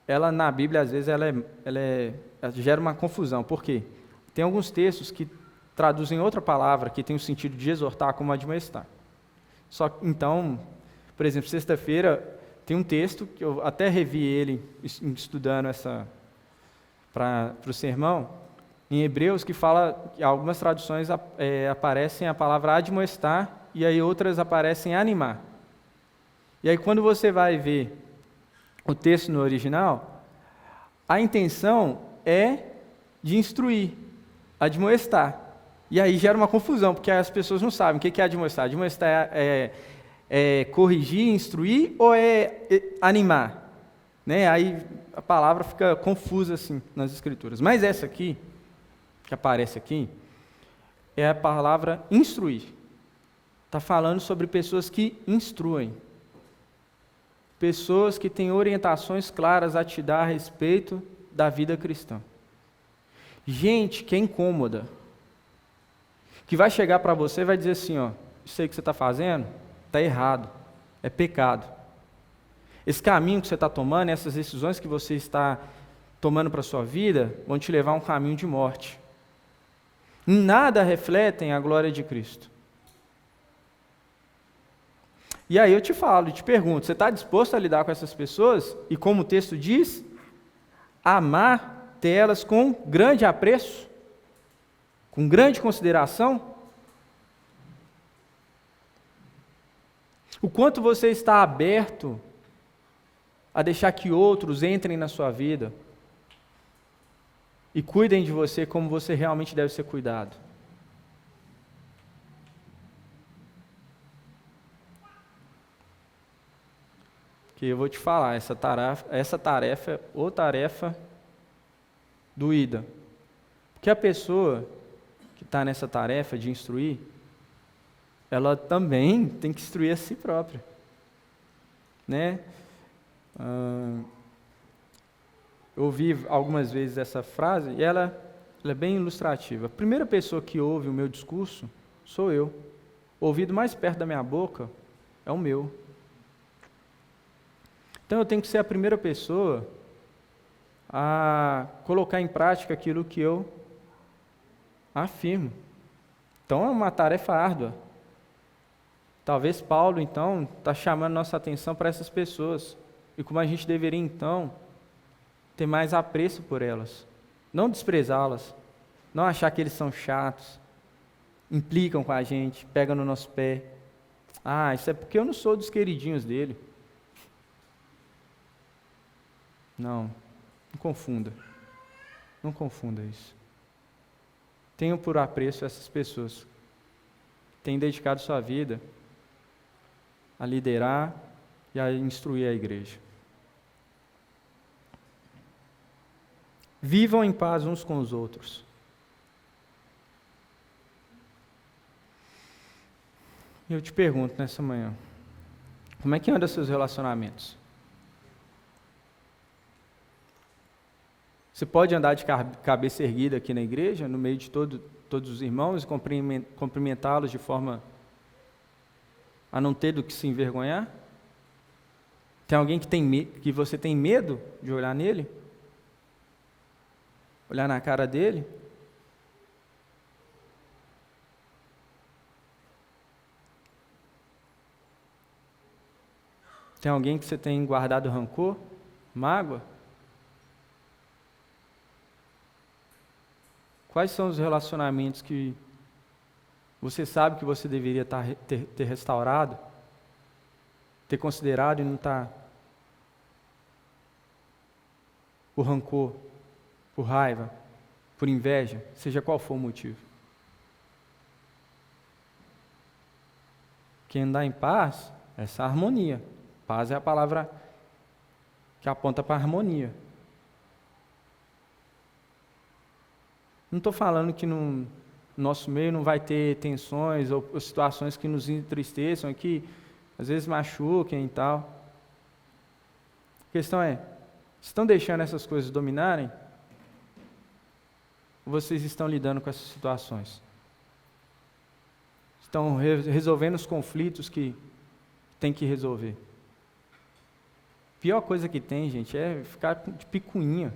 ela na Bíblia, às vezes, ela gera uma confusão. Por quê? Tem alguns textos que traduzem outra palavra que tem o sentido de exortar como admoestar. Então, por exemplo, sexta-feira tem um texto que eu até revi ele estudando para o sermão, em Hebreus, que fala, que algumas traduções aparecem a palavra admoestar e aí outras aparecem animar. E aí quando você vai ver o texto no original, a intenção é de instruir, admoestar. E aí gera uma confusão, porque as pessoas não sabem o que é admoestar. Admoestar é corrigir, instruir ou é animar? Né? Aí a palavra fica confusa assim nas Escrituras. Mas essa aqui, que aparece aqui, é a palavra instruir. Está falando sobre pessoas que instruem. Pessoas que têm orientações claras a te dar a respeito da vida cristã. Gente que é incômoda, que vai chegar para você e vai dizer assim, ó, isso aí que você está fazendo está errado, é pecado. Esse caminho que você está tomando, essas decisões que você está tomando para a sua vida, vão te levar a um caminho de morte. Em nada refletem a glória de Cristo. E aí eu te falo, te pergunto, você está disposto a lidar com essas pessoas? E como o texto diz, amar, ter elas com grande apreço, com grande consideração? O quanto você está aberto a deixar que outros entrem na sua vida e cuidem de você como você realmente deve ser cuidado? Que eu vou te falar, essa tarefa é ou tarefa doída. Porque a pessoa que está nessa tarefa de instruir, ela também tem que instruir a si própria. Né? Eu ouvi algumas vezes essa frase e ela é bem ilustrativa. A primeira pessoa que ouve o meu discurso sou eu. O ouvido mais perto da minha boca é o meu. Então eu tenho que ser a primeira pessoa a colocar em prática aquilo que eu afirmo. Então é uma tarefa árdua. Talvez Paulo, então, está chamando nossa atenção para essas pessoas. E como a gente deveria, então, ter mais apreço por elas. Não desprezá-las. Não achar que eles são chatos. Implicam com a gente, pegam no nosso pé. Ah, isso é porque eu não sou dos queridinhos dele. Não confunda. Não confunda isso. Tenham por apreço essas pessoas que têm dedicado sua vida a liderar e a instruir a igreja. Vivam em paz uns com os outros. E eu te pergunto nessa manhã, como é que andam seus relacionamentos? Você pode andar de cabeça erguida aqui na igreja, no meio de todos os irmãos, e cumprimentá-los de forma a não ter do que se envergonhar? Tem alguém que você tem medo de olhar nele? Olhar na cara dele? Tem alguém que você tem guardado rancor, mágoa? Quais são os relacionamentos que você sabe que você deveria ter restaurado, ter considerado e não está? Por rancor, por raiva, por inveja, seja qual for o motivo. Quem andar em paz, essa harmonia. Paz é a palavra que aponta para a harmonia. Não estou falando que no nosso meio não vai ter tensões ou situações que nos entristeçam, que às vezes machuquem e tal. A questão é, estão deixando essas coisas dominarem? Ou vocês estão lidando com essas situações? Estão resolvendo os conflitos que tem que resolver? A pior coisa que tem, gente, é ficar de picuinha.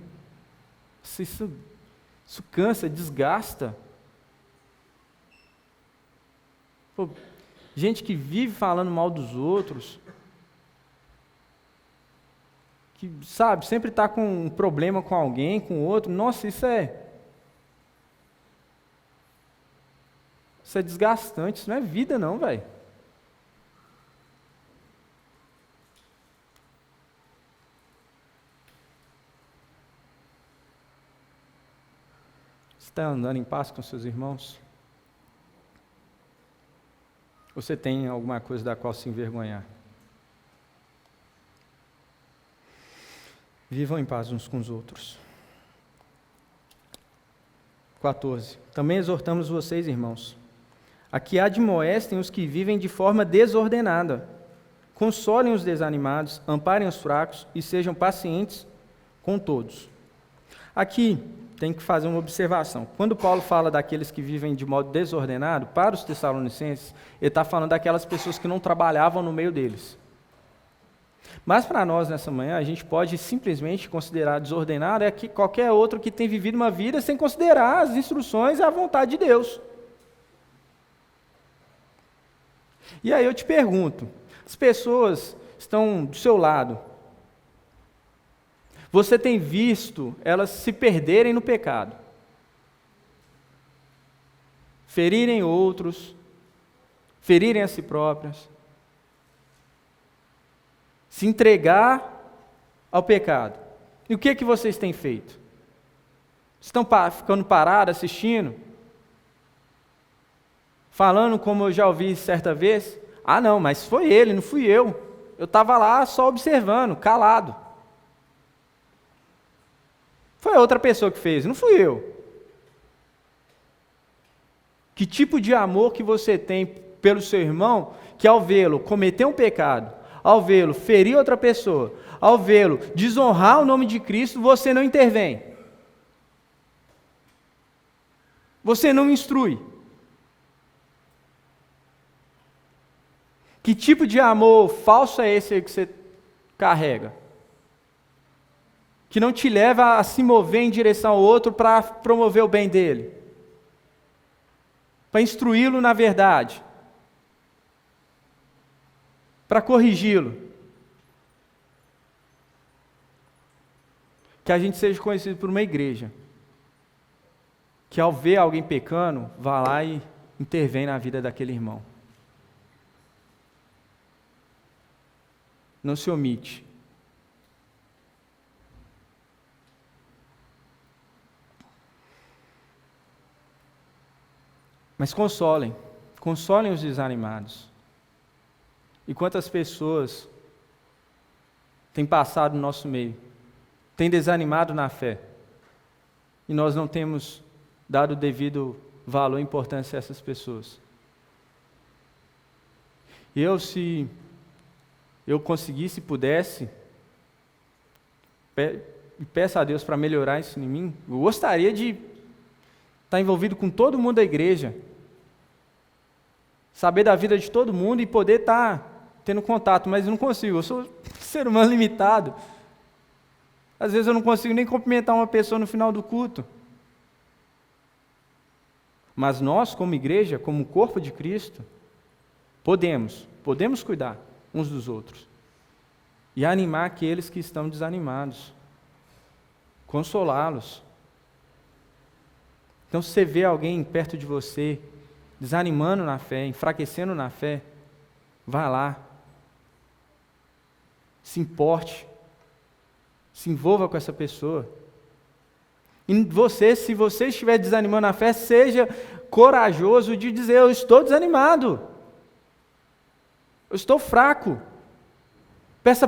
Isso cansa, desgasta. Pô, gente que vive falando mal dos outros, que, sabe, sempre está com um problema com alguém, com outro. Nossa, isso é desgastante, isso não é vida não, velho. Você está andando em paz com seus irmãos? Ou você tem alguma coisa da qual se envergonhar? Vivam em paz uns com os outros. 14. Também exortamos vocês, irmãos, a que admoestem os que vivem de forma desordenada, consolem os desanimados, amparem os fracos e sejam pacientes com todos. Aqui tem que fazer uma observação. Quando Paulo fala daqueles que vivem de modo desordenado, para os Tessalonicenses, ele está falando daquelas pessoas que não trabalhavam no meio deles. Mas para nós, nessa manhã, a gente pode simplesmente considerar desordenado qualquer outro que tem vivido uma vida sem considerar as instruções e a vontade de Deus. E aí eu te pergunto, as pessoas estão do seu lado, você tem visto elas se perderem no pecado, ferirem outros, ferirem a si próprias, se entregar ao pecado. E o que que vocês têm feito? Estão ficando parados assistindo? Falando como eu já ouvi certa vez? Ah não, mas foi ele, não fui eu. Eu estava lá só observando, calado. Foi outra pessoa que fez, não fui eu. Que tipo de amor que você tem pelo seu irmão, que ao vê-lo cometer um pecado, ao vê-lo ferir outra pessoa, ao vê-lo desonrar o nome de Cristo, você não intervém. Você não instrui. Que tipo de amor falso é esse aí que você carrega? Que não te leva a se mover em direção ao outro para promover o bem dele, para instruí-lo na verdade, para corrigi-lo. Que a gente seja conhecido por uma igreja que ao ver alguém pecando, vá lá e intervém na vida daquele irmão. Não se omite. Mas consolem os desanimados. E quantas pessoas têm passado no nosso meio, têm desanimado na fé, e nós não temos dado o devido valor e importância a essas pessoas. Se eu conseguisse, pudesse, e peço a Deus para melhorar isso em mim, eu gostaria de estar envolvido com todo mundo da igreja, saber da vida de todo mundo e poder estar tendo contato, mas eu não consigo, eu sou um ser humano limitado. Às vezes eu não consigo nem cumprimentar uma pessoa no final do culto. Mas nós, como igreja, como corpo de Cristo, podemos cuidar uns dos outros e animar aqueles que estão desanimados, consolá-los. Então, se você vê alguém perto de você desanimando na fé, enfraquecendo na fé, vá lá, se importe, se envolva com essa pessoa. E você, se você estiver desanimando na fé, seja corajoso de dizer: eu estou desanimado, eu estou fraco. Peça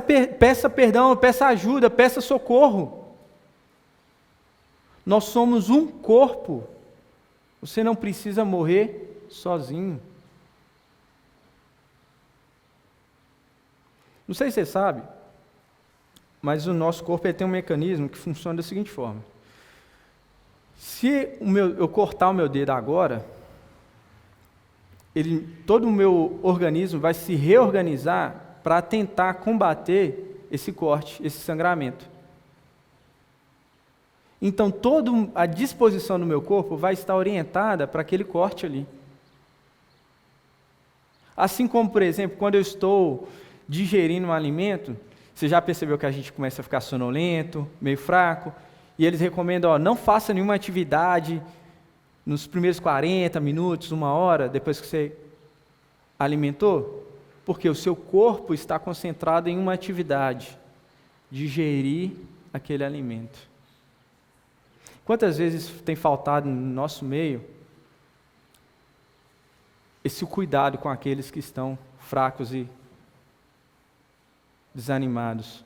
perdão, peça ajuda, peça socorro. Nós somos um corpo. Você não precisa morrer sozinho. Não sei se você sabe, mas o nosso corpo tem um mecanismo que funciona da seguinte forma. Se eu cortar o meu dedo agora, todo o meu organismo vai se reorganizar para tentar combater esse corte, esse sangramento. Então, toda a disposição do meu corpo vai estar orientada para aquele corte ali. Assim como, por exemplo, quando eu estou digerindo um alimento, você já percebeu que a gente começa a ficar sonolento, meio fraco, e eles recomendam, não faça nenhuma atividade nos primeiros 40 minutos, 1 hora, depois que você alimentou, porque o seu corpo está concentrado em uma atividade, digerir aquele alimento. Quantas vezes tem faltado no nosso meio esse cuidado com aqueles que estão fracos e desanimados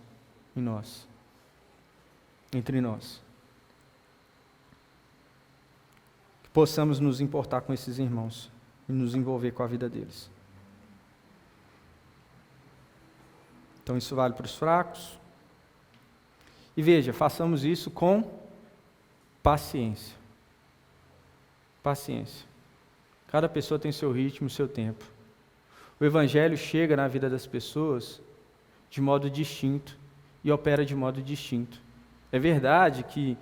entre nós. Que possamos nos importar com esses irmãos e nos envolver com a vida deles. Então isso vale para os fracos. E veja, façamos isso com paciência. Paciência. Cada pessoa tem seu ritmo, seu tempo. O Evangelho chega na vida das pessoas de modo distinto e opera de modo distinto. É verdade que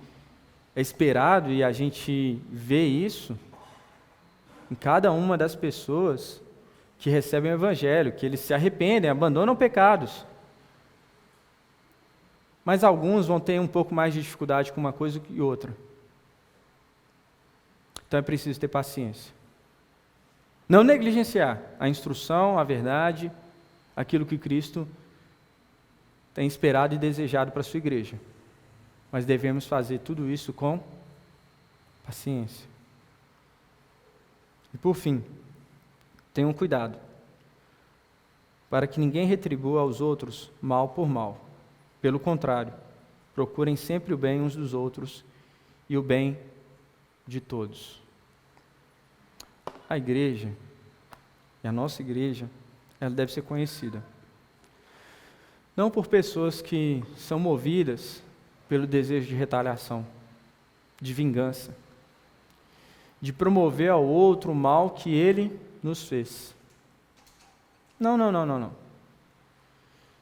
é esperado, e a gente vê isso em cada uma das pessoas que recebem o Evangelho, que eles se arrependem, abandonam pecados. Mas alguns vão ter um pouco mais de dificuldade com uma coisa que outra. Então é preciso ter paciência. Não negligenciar a instrução, a verdade, aquilo que Cristo tem esperado e desejado para a sua igreja. Mas devemos fazer tudo isso com paciência. E por fim, tenham cuidado, para que ninguém retribua aos outros mal por mal. Pelo contrário, procurem sempre o bem uns dos outros e o bem de todos. A igreja, e a nossa igreja, ela deve ser conhecida. Não por pessoas que são movidas pelo desejo de retaliação, de vingança, de promover ao outro o mal que ele nos fez. Não.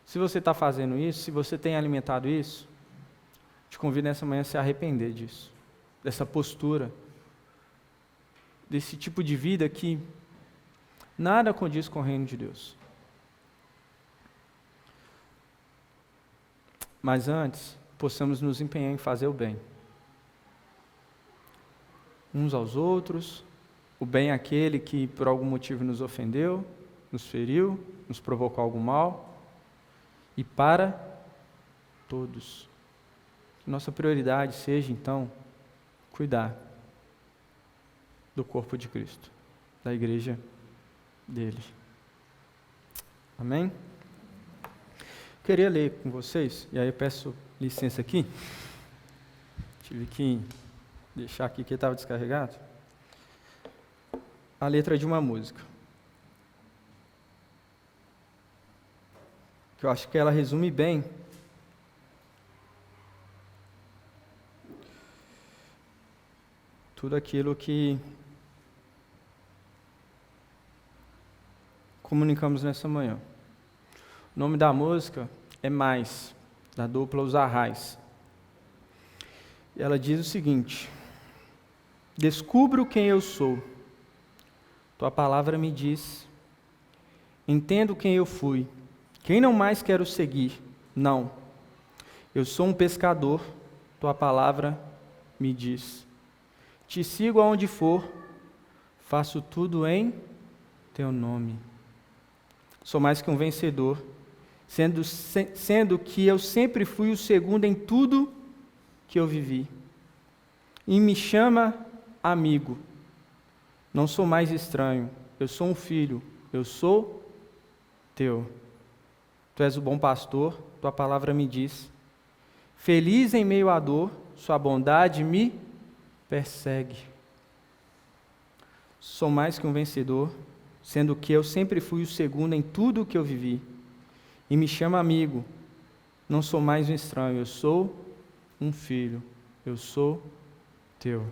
Se você está fazendo isso, se você tem alimentado isso, te convido nessa manhã a se arrepender disso, dessa postura, desse tipo de vida que nada condiz com o reino de Deus. Mas antes, possamos nos empenhar em fazer o bem. Uns aos outros, o bem àquele que por algum motivo nos ofendeu, nos feriu, nos provocou algum mal, e para todos. Que nossa prioridade seja, então, cuidar do corpo de Cristo, da igreja dele. Amém? Queria ler com vocês, e aí eu peço licença aqui. Tive que deixar aqui que estava descarregado. A letra de uma música. que eu acho que ela resume bem tudo aquilo que comunicamos nessa manhã. O nome da música é Mais, da dupla Os Arrais. E ela diz o seguinte: descubro quem eu sou, tua palavra me diz, entendo quem eu fui, quem não mais quero seguir, não, eu sou um pescador, tua palavra me diz, te sigo aonde for, faço tudo em teu nome, sou mais que um vencedor, sendo que eu sempre fui o segundo em tudo que eu vivi, e me chama amigo, não sou mais estranho, eu sou um filho, eu sou teu. Tu és o bom pastor, tua palavra me diz, feliz em meio à dor, sua bondade me persegue. Sou mais que um vencedor, sendo que eu sempre fui o segundo em tudo que eu vivi, e me chama amigo, não sou mais um estranho, eu sou um filho, eu sou teu.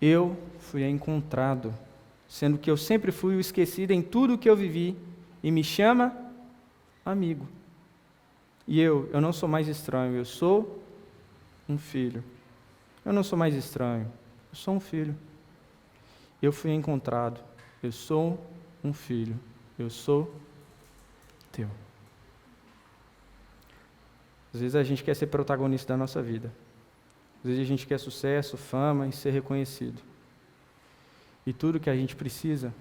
Eu fui encontrado, sendo que eu sempre fui o esquecido em tudo que eu vivi, e me chama amigo. E eu não sou mais estranho, eu sou um filho. Eu não sou mais estranho, eu sou um filho. Eu fui encontrado, eu sou um filho, eu sou teu. Às vezes a gente quer ser protagonista da nossa vida. Às vezes a gente quer sucesso, fama e ser reconhecido. E tudo que a gente precisa,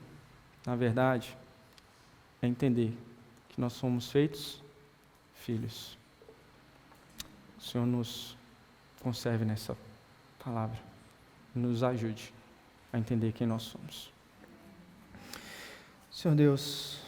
na verdade, é entender que nós somos feitos filhos. O Senhor nos conserve nessa palavra. Nos ajude a entender quem nós somos. Senhor Deus,